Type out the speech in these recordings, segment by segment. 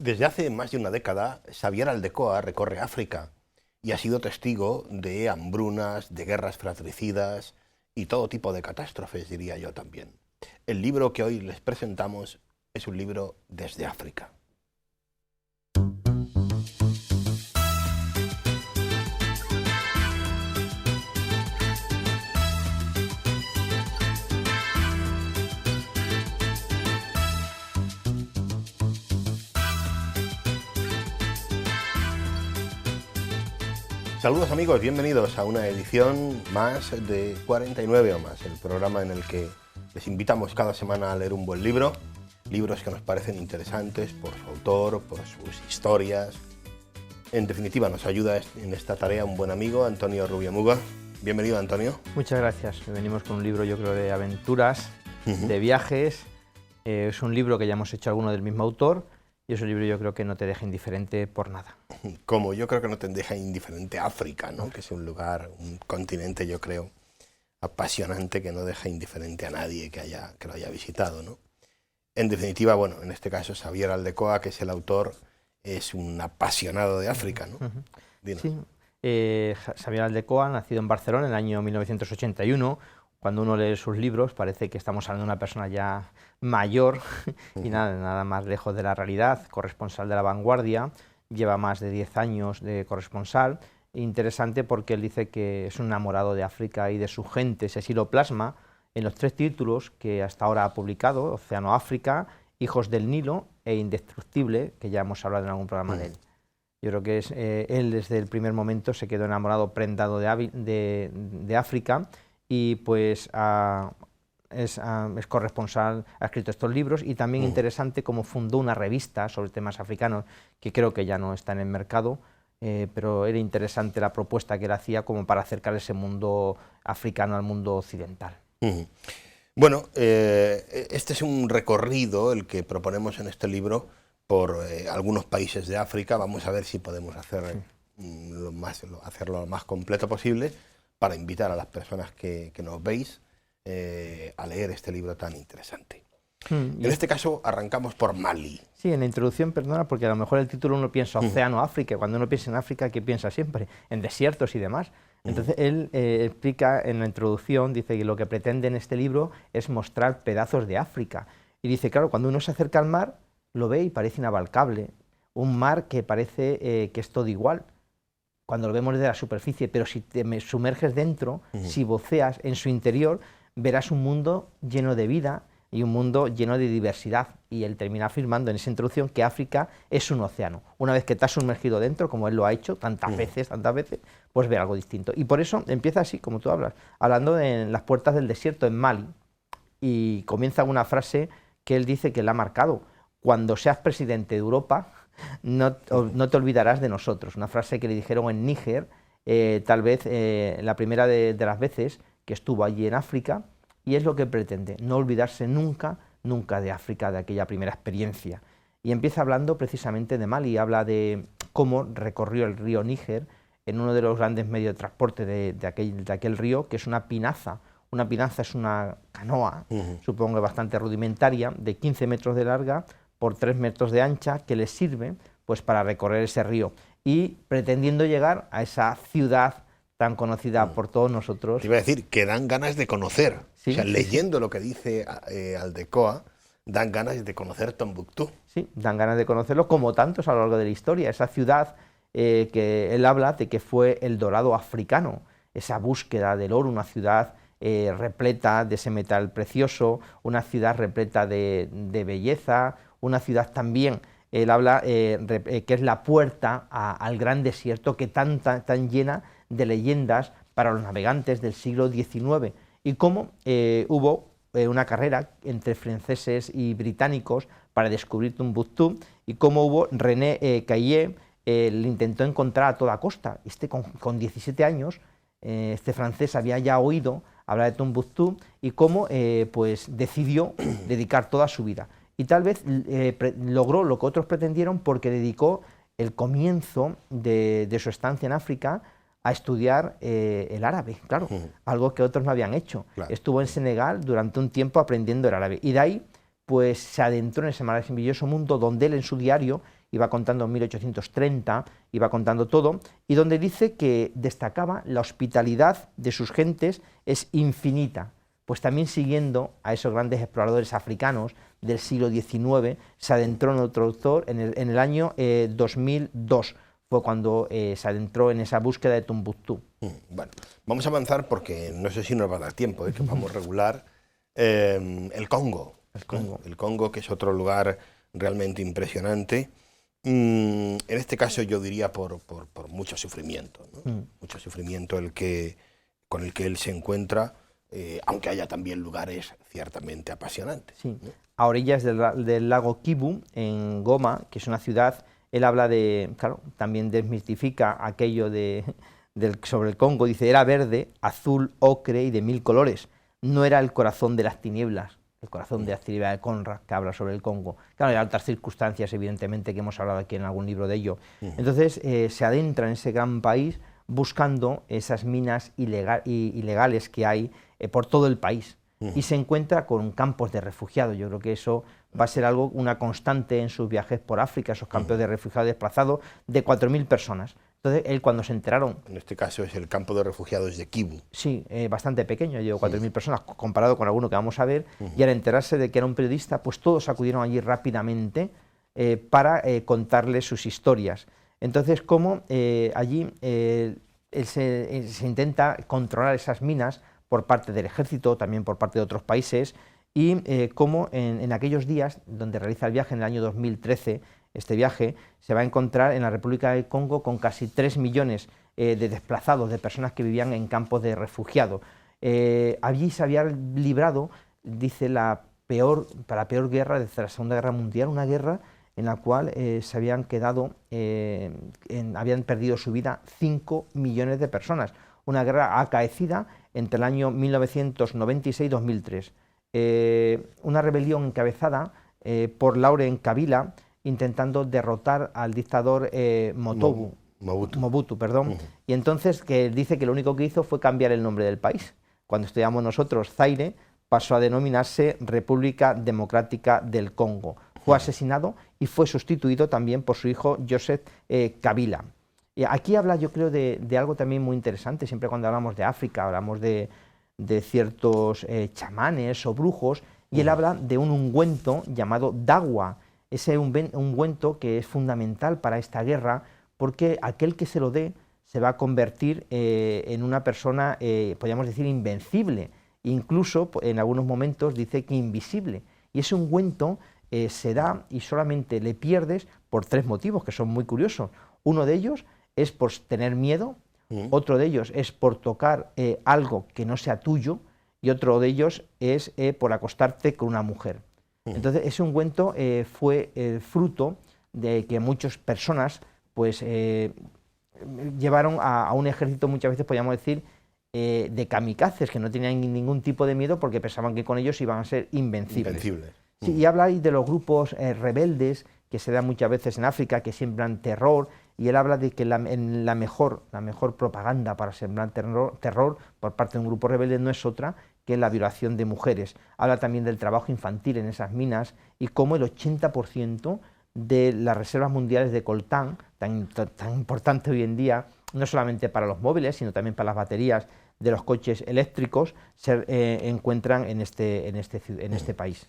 Desde hace más de una década, Xavier Aldecoa recorre África y ha sido testigo de hambrunas, de guerras fratricidas y todo tipo de catástrofes, diría yo también. El libro que hoy les presentamos es un libro desde África. Saludos amigos, bienvenidos a una edición más de 49 o más, el programa en el que les invitamos cada semana a leer un buen libro, libros que nos parecen interesantes por su autor, por sus historias. En definitiva, nos ayuda en esta tarea un buen amigo, Antonio Rubiamuga. Bienvenido, Antonio. Muchas gracias. Venimos con un libro, yo creo, de aventuras, de viajes. Es un libro que ya hemos hecho alguno del mismo autor. Y es un libro yo creo que no te deja indiferente por nada. Como yo creo que no te deja indiferente África, ¿no? Que es un lugar, un continente, yo creo, apasionante, que no deja indiferente a nadie que lo haya visitado, ¿no? En definitiva, bueno, en este caso Xavier Aldecoa, que es el autor, es un apasionado de África, ¿no? Sí, Xavier Aldecoa, nacido en Barcelona en el año 1981, cuando uno lee sus libros parece que estamos hablando de una persona ya mayor y nada más lejos de la realidad, corresponsal de La Vanguardia, lleva más de 10 años de corresponsal. Interesante porque él dice que es un enamorado de África y de su gente, si así lo plasma en los 3 títulos que hasta ahora ha publicado: Océano África, Hijos del Nilo e Indestructible, que ya hemos hablado en algún programa de él. Yo creo que él desde el primer momento se quedó enamorado, prendado de África, y pues es corresponsal, ha escrito estos libros, y también interesante cómo fundó una revista sobre temas africanos, que creo que ya no está en el mercado, pero era interesante la propuesta que él hacía como para acercar ese mundo africano al mundo occidental. Bueno, este es un recorrido, el que proponemos en este libro, por algunos países de África. Vamos a ver si podemos hacerlo lo más completo posible, para invitar a las personas que nos veis a leer este libro tan interesante. En este caso arrancamos por Mali. Sí, en la introducción, perdona, porque a lo mejor el título uno piensa Océano África, cuando uno piensa en África, ¿qué piensa siempre? En desiertos y demás. Entonces él explica en la introducción, dice que lo que pretende en este libro es mostrar pedazos de África. Y dice, claro, cuando uno se acerca al mar, lo ve y parece inabarcable. Un mar que parece que es todo igual cuando lo vemos desde la superficie, pero si te sumerges dentro, si buceas en su interior, verás un mundo lleno de vida y un mundo lleno de diversidad. Y él termina afirmando en esa introducción que África es un océano. Una vez que te has sumergido dentro, como él lo ha hecho tantas veces, pues ve algo distinto. Y por eso empieza así, como tú hablas, hablando de las puertas del desierto en Mali, y comienza una frase que él dice que la ha marcado: cuando seas presidente de Europa, no te olvidarás de nosotros. Una frase que le dijeron en Níger, tal vez la primera de las veces que estuvo allí en África, y es lo que pretende, no olvidarse nunca de África, de aquella primera experiencia. Y empieza hablando precisamente de Mali, habla de cómo recorrió el río Níger en uno de los grandes medios de transporte de aquel río, que es una pinaza. Una pinaza es una canoa, supongo que bastante rudimentaria, de 15 metros de larga por 3 metros de ancha, que les sirve pues para recorrer ese río, y pretendiendo llegar a esa ciudad tan conocida por todos nosotros. Te iba a decir que dan ganas de conocer, ¿Sí? O sea, leyendo lo que dice Aldecoa, dan ganas de conocer Tombuctú. Sí, dan ganas de conocerlo, como tantos a lo largo de la historia, esa ciudad que él habla de que fue el dorado africano, esa búsqueda del oro, una ciudad repleta de ese metal precioso, una ciudad repleta de belleza, una ciudad también, él habla que es la puerta al gran desierto, que tan llena de leyendas para los navegantes del siglo XIX, y cómo hubo una carrera entre franceses y británicos para descubrir Tombuctú, y cómo hubo René Caillé, le intentó encontrar a toda costa. Con 17 años, este francés había ya oído hablar de Tombuctú, y cómo pues decidió dedicar toda su vida. Y tal vez logró lo que otros pretendieron, porque dedicó el comienzo de su estancia en África a estudiar el árabe, claro, algo que otros no habían hecho. Claro. Estuvo en Senegal durante un tiempo aprendiendo el árabe, y de ahí pues se adentró en ese maravilloso mundo donde él en su diario iba contando en 1830, iba contando todo, y donde dice que destacaba la hospitalidad de sus gentes es infinita. Pues también siguiendo a esos grandes exploradores africanos del siglo XIX, se adentró en otro autor en el año 2002, fue cuando se adentró en esa búsqueda de Tombuctú. Bueno, vamos a avanzar porque no sé si nos va a dar tiempo, que vamos regular. El Congo. El Congo, que es otro lugar realmente impresionante. En este caso yo diría por mucho sufrimiento, ¿no? Mucho sufrimiento con el que él se encuentra, aunque haya también lugares ciertamente apasionantes. Sí. ¿No? A orillas del lago Kivu, en Goma, que es una ciudad, él habla de, claro, también desmitifica aquello sobre el Congo, dice, era verde, azul, ocre y de 1000 colores, no era el corazón de las tinieblas, el corazón de las tinieblas de Conrad, que habla sobre el Congo. Claro, hay otras circunstancias, evidentemente, que hemos hablado aquí en algún libro de ello. Entonces, se adentra en ese gran país buscando esas minas ilegales que hay por todo el país. Y se encuentra con campos de refugiados. Yo creo que eso va a ser una constante en sus viajes por África, esos campos de refugiados desplazados de 4000 personas. Entonces, él cuando se enteraron... En este caso es el campo de refugiados de Kivu. Sí, bastante pequeño, llevo 4000 personas, comparado con alguno que vamos a ver, y al enterarse de que era un periodista, pues todos acudieron allí rápidamente para contarle sus historias. Entonces, como allí se intenta controlar esas minas por parte del ejército, también por parte de otros países, y como en aquellos días, donde realiza el viaje en el año 2013, este viaje, se va a encontrar en la República del Congo con casi 3 millones de desplazados, de personas que vivían en campos de refugiados. Allí se había librado, dice, la peor guerra desde la Segunda Guerra Mundial, una guerra en la cual se habían quedado, habían perdido su vida 5 millones de personas. Una guerra acaecida entre el año 1996 y 2003. Una rebelión encabezada por Laurent Kabila, intentando derrotar al dictador Mobutu, perdón. Y entonces que dice que lo único que hizo fue cambiar el nombre del país. Cuando estudiamos nosotros Zaire, pasó a denominarse República Democrática del Congo. Fue asesinado y fue sustituido también por su hijo Joseph Kabila. Y aquí habla, yo creo, de algo también muy interesante. Siempre cuando hablamos de África, hablamos de ciertos chamanes o brujos, y él habla de un ungüento llamado Dawa. Ese ungüento que es fundamental para esta guerra, porque aquel que se lo dé se va a convertir en una persona, podríamos decir, invencible. Incluso, en algunos momentos, dice que invisible. Y ese ungüento se da y solamente le pierdes por 3 motivos, que son muy curiosos. Uno de ellos es por tener miedo, otro de ellos es por tocar algo que no sea tuyo, y otro de ellos es por acostarte con una mujer. Entonces, ese ungüento fue el fruto de que muchas personas pues, llevaron a un ejército, muchas veces podríamos decir, de kamikazes, que no tenían ningún tipo de miedo porque pensaban que con ellos iban a ser invencibles. Sí, y habla ahí de los grupos rebeldes que se dan muchas veces en África, que siembran terror, y él habla de que la mejor propaganda para sembrar terror por parte de un grupo rebelde no es otra que la violación de mujeres. Habla también del trabajo infantil en esas minas y cómo el 80% de las reservas mundiales de coltán, tan importante hoy en día, no solamente para los móviles, sino también para las baterías de los coches eléctricos, se encuentran en este país.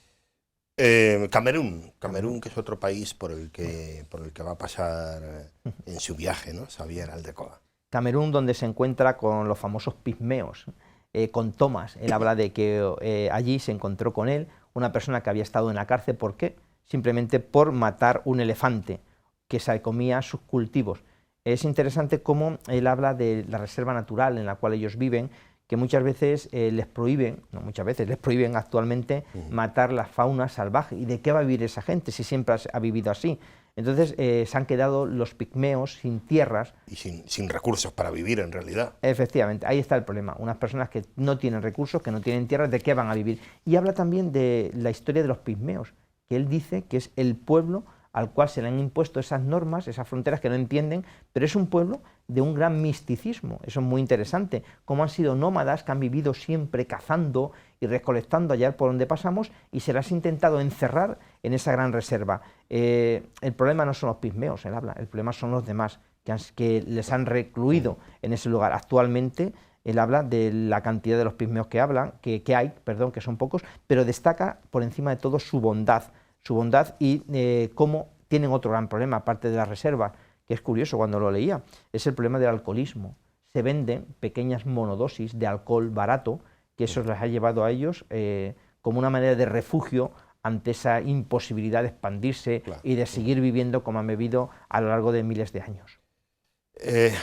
Camerún, que es otro país por el que va a pasar en su viaje, ¿no? Xavier Aldecoa. Camerún, donde se encuentra con los famosos pigmeos, con Thomas. Él habla de que allí se encontró con él una persona que había estado en la cárcel. ¿Por qué? Simplemente por matar un elefante que se comía sus cultivos. Es interesante cómo él habla de la reserva natural en la cual ellos viven, que muchas veces les prohíben actualmente matar la fauna salvaje. ¿Y de qué va a vivir esa gente si siempre ha vivido así? Entonces se han quedado los pigmeos sin tierras. Y sin recursos para vivir, en realidad. Efectivamente, ahí está el problema. Unas personas que no tienen recursos, que no tienen tierras, ¿de qué van a vivir? Y habla también de la historia de los pigmeos, que él dice que es el pueblo al cual se le han impuesto esas normas, esas fronteras que no entienden, pero es un pueblo de un gran misticismo. Eso es muy interesante, cómo han sido nómadas que han vivido siempre cazando y recolectando allá por donde pasamos, y se las ha intentado encerrar en esa gran reserva. El problema no son los pigmeos, él habla, el problema son los demás, que les han recluido en ese lugar. Actualmente él habla de la cantidad de los pigmeos que hay, que son pocos, pero destaca por encima de todo su bondad y cómo tienen otro gran problema, aparte de la reserva, que es curioso cuando lo leía, es el problema del alcoholismo. Se venden pequeñas monodosis de alcohol barato, que eso les ha llevado a ellos como una manera de refugio ante esa imposibilidad de expandirse y de seguir viviendo como han vivido a lo largo de miles de años.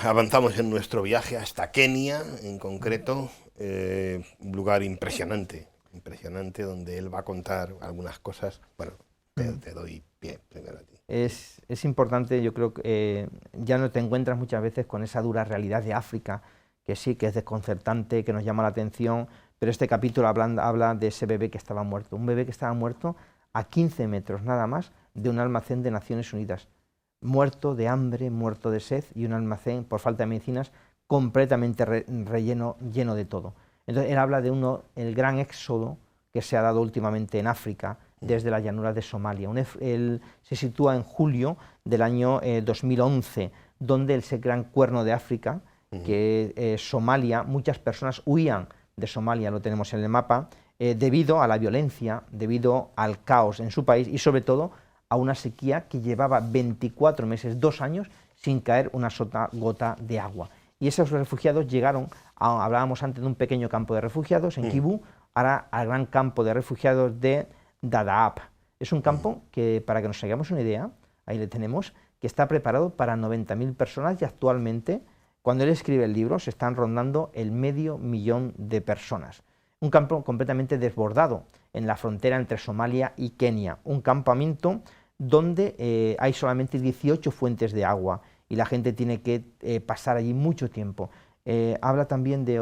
Avanzamos en nuestro viaje hasta Kenia, en concreto, un lugar impresionante, donde él va a contar algunas cosas. Bueno, te doy pie primero a ti. Es importante, yo creo que ya no te encuentras muchas veces con esa dura realidad de África, que sí, que es desconcertante, que nos llama la atención, pero este capítulo habla de ese bebé que estaba muerto, un bebé que estaba muerto a 15 metros nada más de un almacén de Naciones Unidas, muerto de hambre, muerto de sed, y un almacén, por falta de medicinas, completamente lleno de todo. Entonces él habla de el gran éxodo que se ha dado últimamente en África, desde las llanuras de Somalia. Él se sitúa en julio del año 2011, donde ese gran cuerno de África, que es Somalia, muchas personas huían de Somalia, lo tenemos en el mapa, debido a la violencia, debido al caos en su país y sobre todo a una sequía que llevaba 24 meses, 2 años, sin caer una sola gota de agua. Y esos refugiados llegaron, hablábamos antes de un pequeño campo de refugiados en Kivu, ahora al gran campo de refugiados de Dadaab. Es un campo que, para que nos hagamos una idea, ahí le tenemos, que está preparado para 90.000 personas y actualmente, cuando él escribe el libro, se están rondando el 500.000 de personas. Un campo completamente desbordado en la frontera entre Somalia y Kenia, un campamento donde hay solamente 18 fuentes de agua y la gente tiene que pasar allí mucho tiempo. Habla también de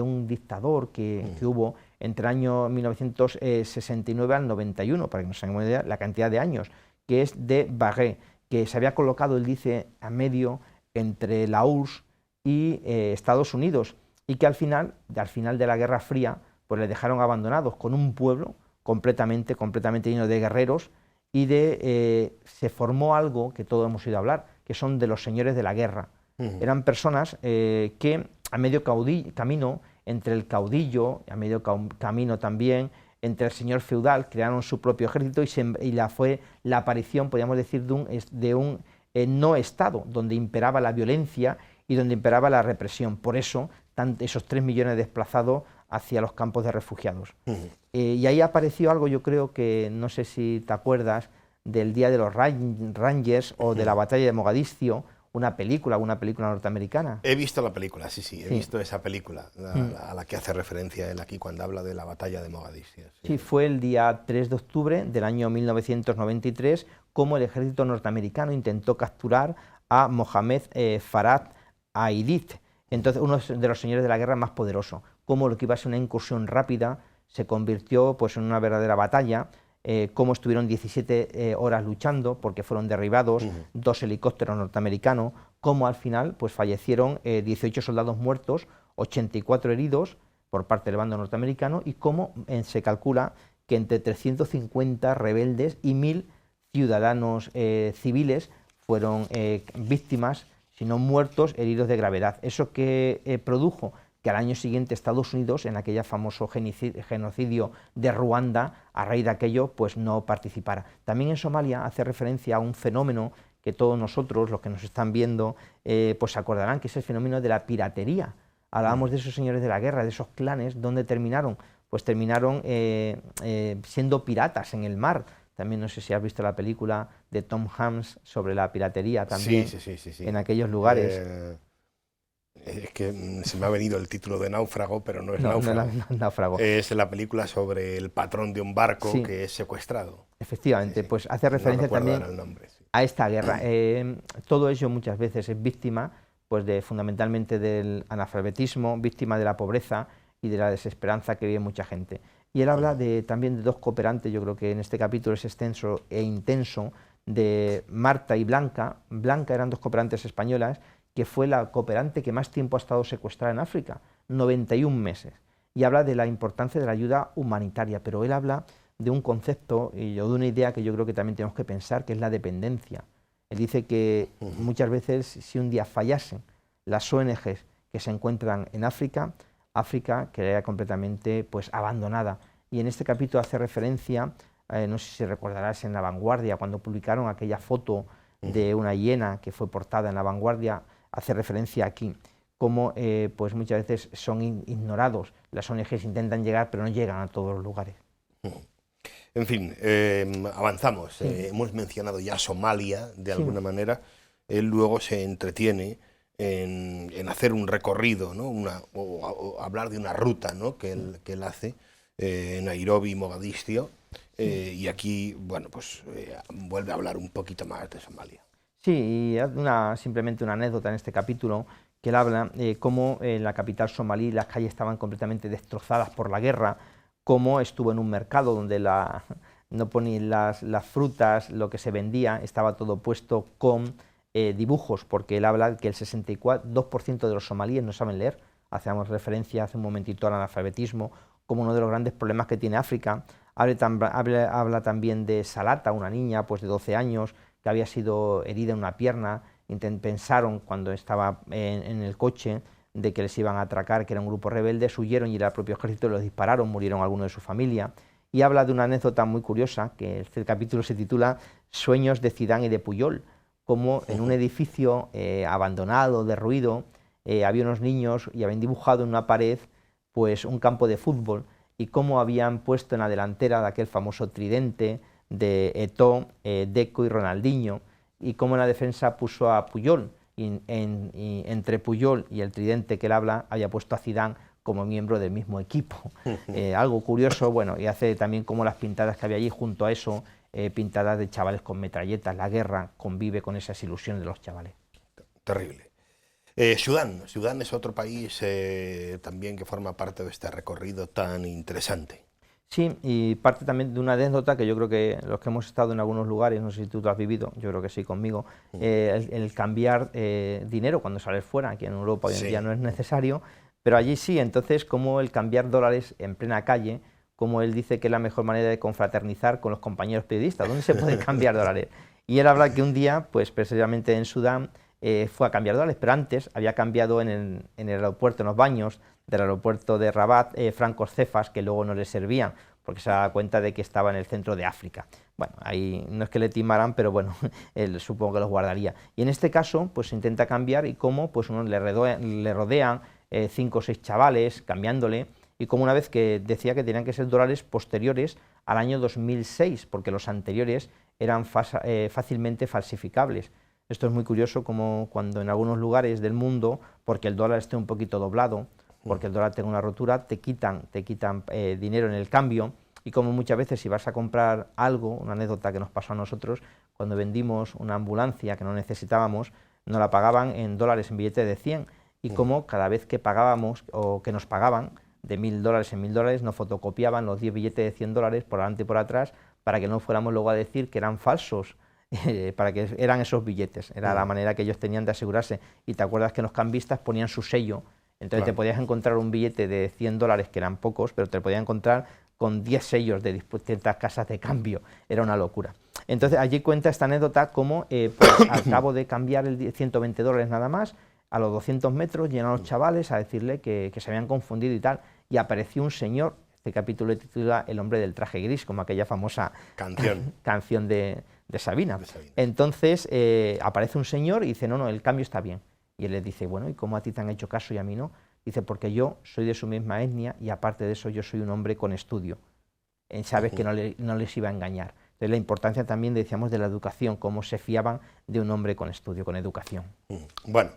un dictador que hubo entre el año 1969 al 91, para que nos hagamos una idea, la cantidad de años, que es de Barré, que se había colocado, él dice, a medio entre la URSS y Estados Unidos, y que al final de la Guerra Fría, pues le dejaron abandonados con un pueblo completamente lleno de guerreros, y se formó algo que todos hemos oído hablar, que son de los señores de la guerra. Eran personas que a medio camino entre el caudillo, a medio camino también, entre el señor feudal, crearon su propio ejército y fue la aparición, podríamos decir, de un no Estado, donde imperaba la violencia y donde imperaba la represión. Por eso, esos 3 millones desplazados hacia los campos de refugiados. Y ahí apareció algo, yo creo que, no sé si te acuerdas, del Día de los Rangers o de la Batalla de Mogadiscio, una película norteamericana. He visto la película, sí, he visto esa película, a la que hace referencia él aquí cuando habla de la batalla de Mogadiscio. Sí, fue el día 3 de octubre del año 1993, como el ejército norteamericano intentó capturar a Mohamed Farad Aidid, entonces uno de los señores de la guerra más poderosos. Como lo que iba a ser una incursión rápida se convirtió pues en una verdadera batalla. Cómo estuvieron 17 horas luchando porque fueron derribados 2 helicópteros norteamericanos, cómo al final pues fallecieron 18 soldados muertos, 84 heridos por parte del bando norteamericano, y cómo se calcula que entre 350 rebeldes y 1.000 ciudadanos civiles fueron víctimas, si no muertos, heridos de gravedad. Eso que produjo que al año siguiente Estados Unidos, en aquel famoso genocidio de Ruanda, a raíz de aquello, pues no participara. También en Somalia hace referencia a un fenómeno que todos nosotros, los que nos están viendo, pues se acordarán, que es el fenómeno de la piratería. Hablábamos de esos señores de la guerra, de esos clanes, ¿dónde terminaron? Pues terminaron siendo piratas en el mar. También no sé si has visto la película de Tom Hanks sobre la piratería también, sí. En aquellos lugares. Es que se me ha venido el título de Náufrago, pero no es Náufrago. Es la película sobre el patrón de un barco que es secuestrado. Efectivamente, pues hace referencia también a esta guerra. Todo ello muchas veces es víctima pues fundamentalmente del analfabetismo, víctima de la pobreza y de la desesperanza que vive mucha gente. Y él habla también de 2 cooperantes, yo creo que en este capítulo es extenso e intenso, de Marta y Blanca. Blanca eran dos cooperantes españolas, que fue la cooperante que más tiempo ha estado secuestrada en África, 91 meses. Y habla de la importancia de la ayuda humanitaria, pero él habla de un concepto o de una idea que yo creo que también tenemos que pensar, que es la dependencia. Él dice que muchas veces, si un día fallasen las ONGs que se encuentran en África, África quedaría completamente pues, abandonada. Y en este capítulo hace referencia, no sé si recordarás, en La Vanguardia, cuando publicaron aquella foto de una hiena que fue portada en La Vanguardia, hace referencia aquí, cómo pues muchas veces son ignorados. Las ONGs intentan llegar, pero no llegan a todos los lugares. En fin, avanzamos. Sí. Hemos mencionado ya Somalia, de alguna manera. Él luego se entretiene en hacer un recorrido, ¿no? o hablar de una ruta, ¿no? que él hace, Nairobi, Mogadiscio, y aquí, bueno, pues vuelve a hablar un poquito más de Somalia. Sí, y simplemente una anécdota en este capítulo, que él habla cómo en la capital somalí las calles estaban completamente destrozadas por la guerra, cómo estuvo en un mercado donde no ponían las frutas, lo que se vendía, estaba todo puesto con dibujos, porque él habla que el 62% de los somalíes no saben leer. Hacíamos referencia hace un momentito al analfabetismo como uno de los grandes problemas que tiene África. Habla también de Salata, una niña pues, de 12 años que había sido herida en una pierna. Pensaron cuando estaba en el coche de que les iban a atracar, que era un grupo rebelde, huyeron y era el propio ejército, los dispararon, murieron algunos de su familia. Y habla de una anécdota muy curiosa, que este capítulo se titula Sueños de Zidane y de Puyol, como en un edificio abandonado, derruido, había unos niños y habían dibujado en una pared pues, un campo de fútbol, y cómo habían puesto en la delantera de aquel famoso tridente de Eto'o, Deco y Ronaldinho, y cómo en la defensa puso a Puyol, y entre Puyol y el tridente que él habla había puesto a Zidane como miembro del mismo equipo. Algo curioso, bueno, y hace también como las pintadas que había allí junto a eso, pintadas de chavales con metralletas. La guerra convive con esas ilusiones de los chavales. Terrible. Sudán es otro país también que forma parte de este recorrido tan interesante. Sí, y parte también de una anécdota que yo creo que los que hemos estado en algunos lugares, no sé si tú lo has vivido, yo creo que sí conmigo, el cambiar dinero cuando sales fuera, aquí en Europa hoy en día no es necesario, pero allí sí. Entonces, como el cambiar dólares en plena calle, como él dice que es la mejor manera de confraternizar con los compañeros periodistas, ¿dónde se pueden cambiar dólares? Y él habla que un día, pues precisamente en Sudán, fue a cambiar dólares, pero antes había cambiado en el aeropuerto, en los baños del aeropuerto de Rabat, francos cefas que luego no le servían, porque se daba cuenta de que estaba en el centro de África. Bueno, ahí no es que le timaran, pero bueno, él supongo que los guardaría. Y en este caso, pues se intenta cambiar, y cómo pues uno le rodean 5 o 6 chavales cambiándole, y como una vez que decía que tenían que ser dólares posteriores al año 2006, porque los anteriores eran fácilmente falsificables. Esto es muy curioso, como cuando en algunos lugares del mundo, porque el dólar esté un poquito doblado, porque el dólar tenga una rotura, te quitan dinero en el cambio, y como muchas veces si vas a comprar algo, una anécdota que nos pasó a nosotros, cuando vendimos una ambulancia que no necesitábamos, nos la pagaban en dólares en billete de 100, y como cada vez que pagábamos, o que nos pagaban, de $1000 en $1000, nos fotocopiaban los 10 billetes de $100 por delante y por atrás, para que no fuéramos luego a decir que eran falsos, para que eran esos billetes. Era la manera que ellos tenían de asegurarse. Y te acuerdas que los cambistas ponían su sello, entonces te podías encontrar un billete de $100, que eran pocos, pero te podías encontrar con 10 sellos de distintas casas de cambio. Era una locura. Entonces allí cuenta esta anécdota como pues, al cabo de cambiar el $120 nada más, a los 200 metros llegan los chavales a decirle que se habían confundido y tal, y apareció un señor. Este capítulo titula El hombre del traje gris, como aquella famosa canción de Sabina. Entonces aparece un señor y dice, no, el cambio está bien. Y él le dice, bueno, ¿y cómo a ti te han hecho caso y a mí no? Dice, porque yo soy de su misma etnia y aparte de eso yo soy un hombre con estudio. Sabes que no les iba a engañar. Entonces la importancia también, decíamos, de la educación, cómo se fiaban de un hombre con estudio, con educación. Bueno,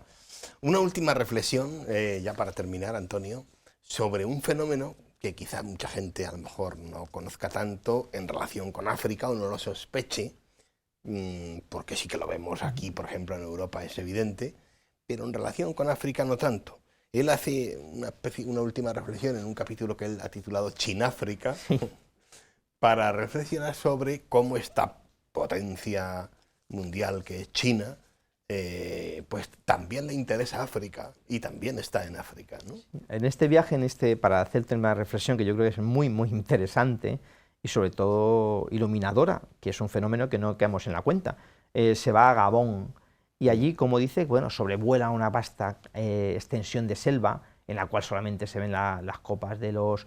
una última reflexión, ya para terminar, Antonio, sobre un fenómeno que quizá mucha gente a lo mejor no conozca tanto en relación con África o no lo sospeche, porque sí que lo vemos aquí, por ejemplo, en Europa es evidente, pero en relación con África no tanto. Él hace una última reflexión en un capítulo que él ha titulado Chináfrica, para reflexionar sobre cómo esta potencia mundial que es China, pues también le interesa África y también está en África, ¿no? En este viaje, para hacerte una reflexión que yo creo que es muy, muy interesante y sobre todo iluminadora, que es un fenómeno que no quedamos en la cuenta, se va a Gabón y allí, como dice, bueno, sobrevuela una vasta extensión de selva en la cual solamente se ven las copas de los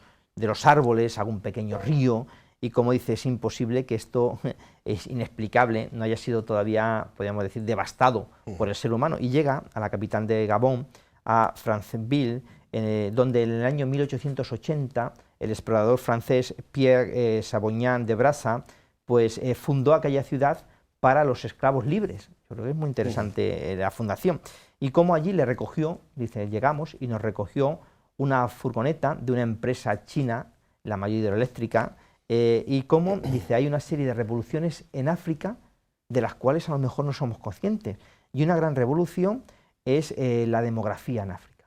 árboles, algún pequeño río, y como dice, es imposible que esto es inexplicable, no haya sido todavía, podríamos decir, devastado por el ser humano. Y llega a la capital de Gabón, a Franceville, donde en el año 1880 el explorador francés Pierre Savognin de Brassa pues, fundó aquella ciudad para los esclavos libres. Yo creo que es muy interesante la fundación. Y cómo allí le recogió, dice, llegamos y nos recogió una furgoneta de una empresa china, la mayor hidroeléctrica, y cómo, dice, hay una serie de revoluciones en África de las cuales a lo mejor no somos conscientes. Y una gran revolución es la demografía en África.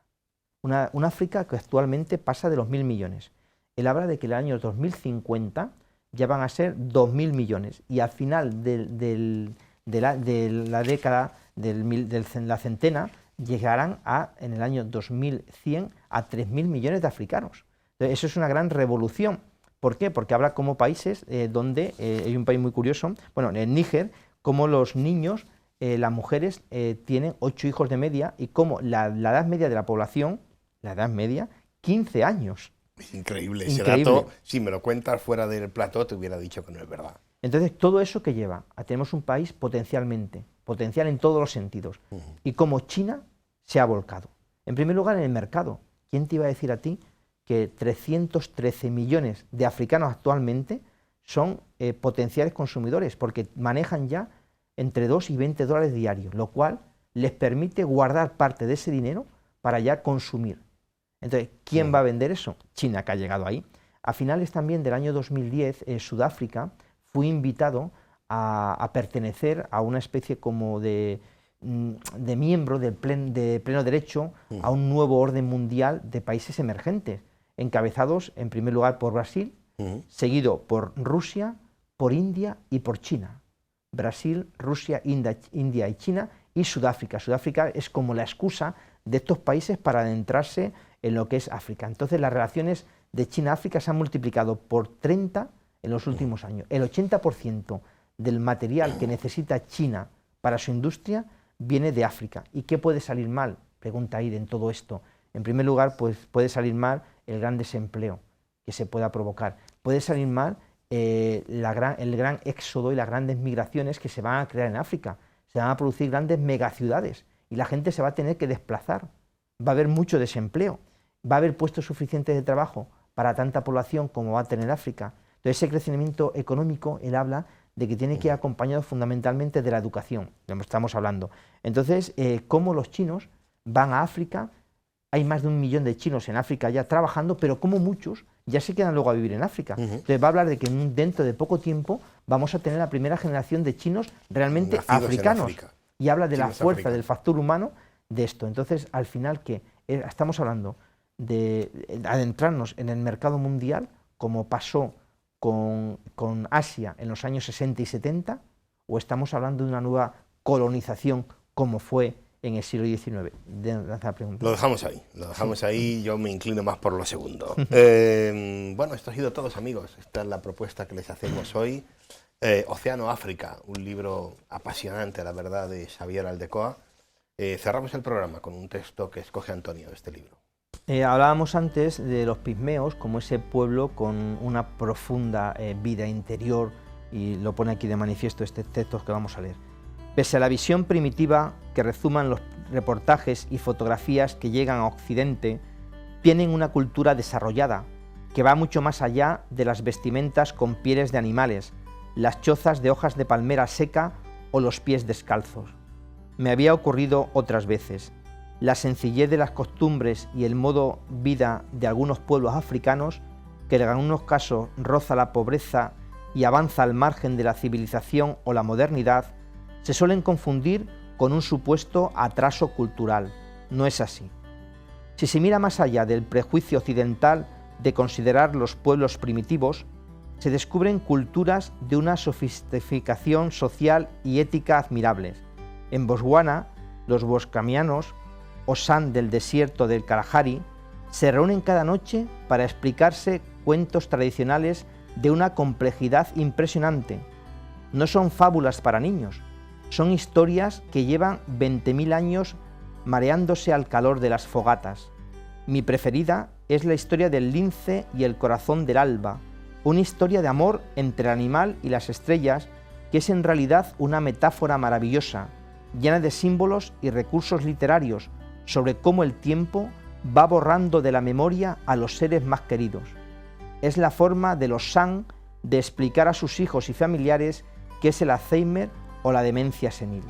Una África que actualmente pasa de los 1.000 millones. Él habla de que en el año 2050 ya van a ser 2.000 millones y al final de la década, de la centena, llegarán en el año 2100 a 3.000 millones de africanos. Entonces, eso es una gran revolución. ¿Por qué? Porque habla como países donde, hay un país muy curioso, bueno, en Níger, como los niños, las mujeres tienen 8 hijos de media y como la edad media de la población, 15 años. Es increíble ese dato. Si me lo cuentas fuera del plató, te hubiera dicho que no es verdad. Entonces, todo eso que lleva a tenemos un país potencial en todos los sentidos. Y como China se ha volcado. En primer lugar, en el mercado. ¿Quién te iba a decir a ti que 313 millones de africanos actualmente son potenciales consumidores? Porque manejan ya entre 2 y 20 dólares diarios, lo cual les permite guardar parte de ese dinero para ya consumir. Entonces, ¿quién va a vender eso? China, que ha llegado ahí. A finales también del año 2010, Sudáfrica fue invitado a pertenecer a una especie como de miembro de pleno derecho a un nuevo orden mundial de países emergentes, encabezados en primer lugar por Brasil, seguido por Rusia, por India y por China. Brasil, Rusia, India y China y Sudáfrica. Sudáfrica es como la excusa de estos países para adentrarse en lo que es África. Entonces las relaciones de China a África se han multiplicado por 30 en los últimos años. El 80% del material que necesita China para su industria viene de África. ¿Y qué puede salir mal? Pregunta Aide en todo esto. En primer lugar, pues puede salir mal el gran desempleo que se pueda provocar. Puede salir mal el gran éxodo y las grandes migraciones que se van a crear en África. Se van a producir grandes megaciudades y la gente se va a tener que desplazar. Va a haber mucho desempleo. Va a haber puestos suficientes de trabajo para tanta población como va a tener África. Entonces, ese crecimiento económico, él habla de que tiene que ir acompañado fundamentalmente de la educación, de lo que estamos hablando. Entonces, cómo los chinos van a África, hay más de 1 millón de chinos en África ya trabajando, pero como muchos ya se quedan luego a vivir en África. Entonces, va a hablar de que dentro de poco tiempo vamos a tener la primera generación de chinos realmente africanos. Y habla de la fuerza del factor humano de esto. Entonces, al final, ¿qué? Estamos hablando de adentrarnos en el mercado mundial, como pasó con Asia en los años 60 y 70, o estamos hablando de una nueva colonización como fue en el siglo XIX. Lo dejamos ahí, yo me inclino más por lo segundo. Bueno, esto ha sido todo, amigos. Esta es la propuesta que les hacemos hoy. Océano África, un libro apasionante, la verdad, de Xavier Aldecoa. Cerramos el programa con un texto que escoge Antonio de este libro. Hablábamos antes de los pigmeos como ese pueblo con una profunda vida interior, y lo pone aquí de manifiesto este texto que vamos a leer. Pese a la visión primitiva que rezuman los reportajes y fotografías que llegan a Occidente, tienen una cultura desarrollada que va mucho más allá de las vestimentas con pieles de animales, las chozas de hojas de palmera seca o los pies descalzos. Me había ocurrido otras veces. La sencillez de las costumbres y el modo vida de algunos pueblos africanos, que en algunos casos roza la pobreza y avanza al margen de la civilización o la modernidad, se suelen confundir con un supuesto atraso cultural. No es así. Si se mira más allá del prejuicio occidental de considerar los pueblos primitivos, se descubren culturas de una sofisticación social y ética admirables. En Botswana, los boscamianos, o San del desierto del Kalahari, se reúnen cada noche para explicarse cuentos tradicionales de una complejidad impresionante. No son fábulas para niños, son historias que llevan 20.000 años mareándose al calor de las fogatas. Mi preferida es la historia del lince y el corazón del alba, una historia de amor entre el animal y las estrellas que es en realidad una metáfora maravillosa, llena de símbolos y recursos literarios sobre cómo el tiempo va borrando de la memoria a los seres más queridos. Es la forma de los San de explicar a sus hijos y familiares qué es el Alzheimer o la demencia senil.